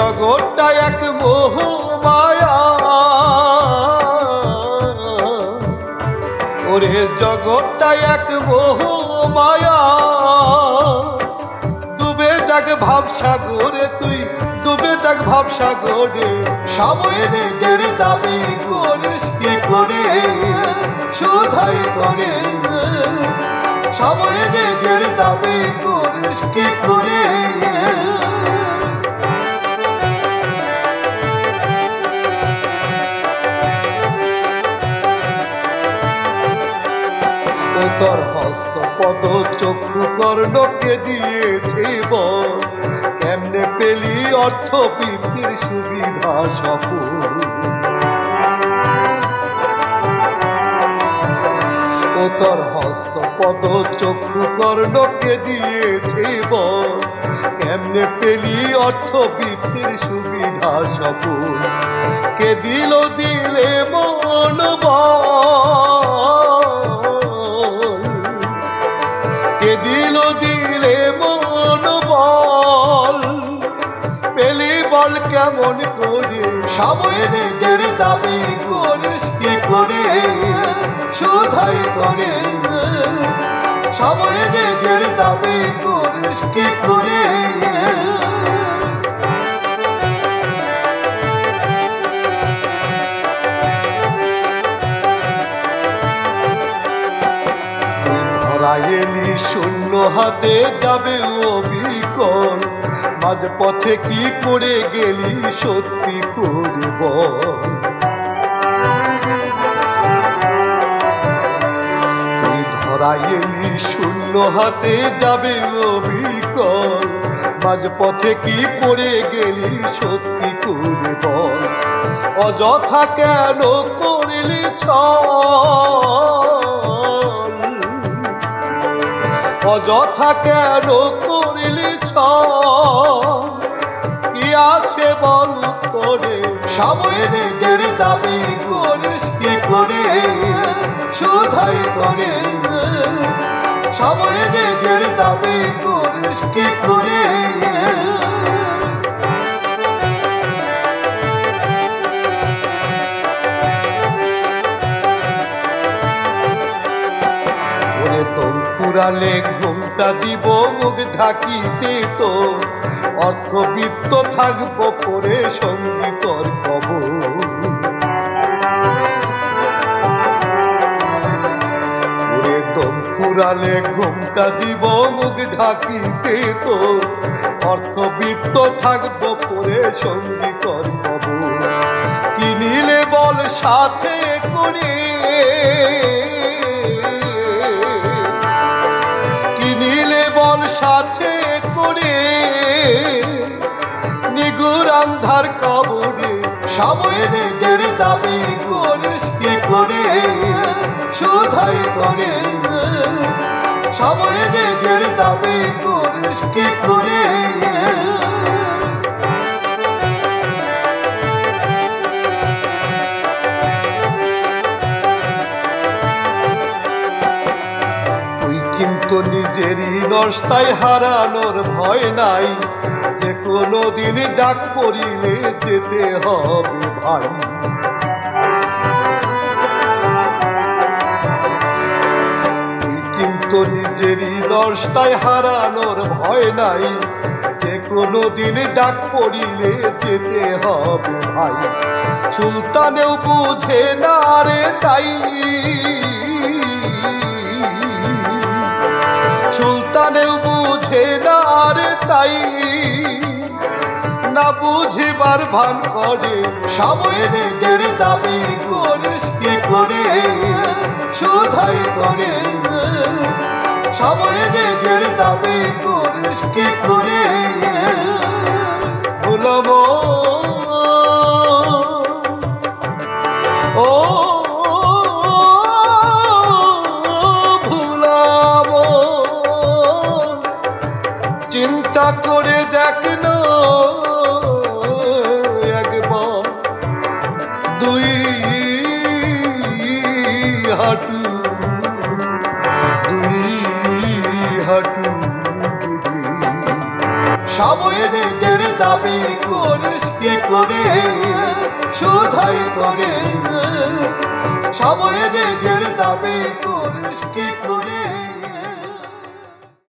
জগৎটা এক মোহ মায়া, ওরে জগৎটা এক মোহ মায়া। ডুবে দেখ ভাবসাগরে, তুই ডুবে দেখ ভাবসাগরে। সময় নিজের দাবি করিস কি করে, শোধাই করে। সময় নিজের দাবি করিস কি করে। তোর হস্ত পদ চক্ষু কর্ণকে দিয়েছে বল, কেমনে পেলি অর্থবৃত্তির সুবিধা সফল। ও তোর হস্ত পদ চক্ষু কর্ণকে দিয়েছে বল, কেমনে পেলি অর্থবৃত্তির সুবিধা সফল। কে দিল দিলে মন কে দিল দিলে মন বল, পেলি বল কেমন করে। সময় নিজের দাবি করিস কি করে, শোধাই করে। সময় নিজের দাবি করিস কি করে। এলি শূন্য হাতে যাবে অবিকল, মাঝপথে কি করে গেলি সত্যি করে বল। তুই ধরা এলি শূন্য হাতে যাবে অবিকল, মাঝপথে কি পড়ে গেলি সত্যি করে বল। অযথা কেন করলি অযথা কেন করলি কি আছে বল করে। সময় নিজের দাবি করিস কি করে, শোধাই করে। সময় নিজের দাবি করিস কি করে। ফুরালে ঘুমটা দিব মুখ ঢাকিতে, তো অর্থবিত্ত থাকবো পরে সঙ্গীতর কবর। ওরে দম ফুরালে ঘুমটা দিব মুখ ঢাকিতে, তো অর্থবিত্ত থাকবো পরে সঙ্গীতর কবর। কিনিলে বল সাথে করে, কিনিলে বল সাথে করে। নিগুর আন্ধার কবরে সময় নিজের দাবি করিস কি করে, শোধাই করে। সময় নিজের দাবি করিস কি করে। কিন্তু নিজেরই নষ্টায় হারানোর ভয় নাই, যে কোনো দিন ডাক পড়িলে যেতে হবে ভাই। তুই কিন্তু নিজেরই নষ্টায় হারানোর ভয় নাই, যে কোনো দিন ডাক পড়িলে যেতে হবে ভাই। সুলতানেও বুঝে না রে তাই, সুলতানেও বুঝে না রে তাই। না বুঝিবার ভান করে। সময় নিজের দাবি করিস কি করে, শোধাই করে। সময় নিজের দাবি করিস কি করে। ভুলব ও চিন্তা করে দেখ না একবার, দুই হাঁটু সময় নিজের দাবি করিস কি করে শুধাই তোরে সময় নিজের দাবি করিস কি করে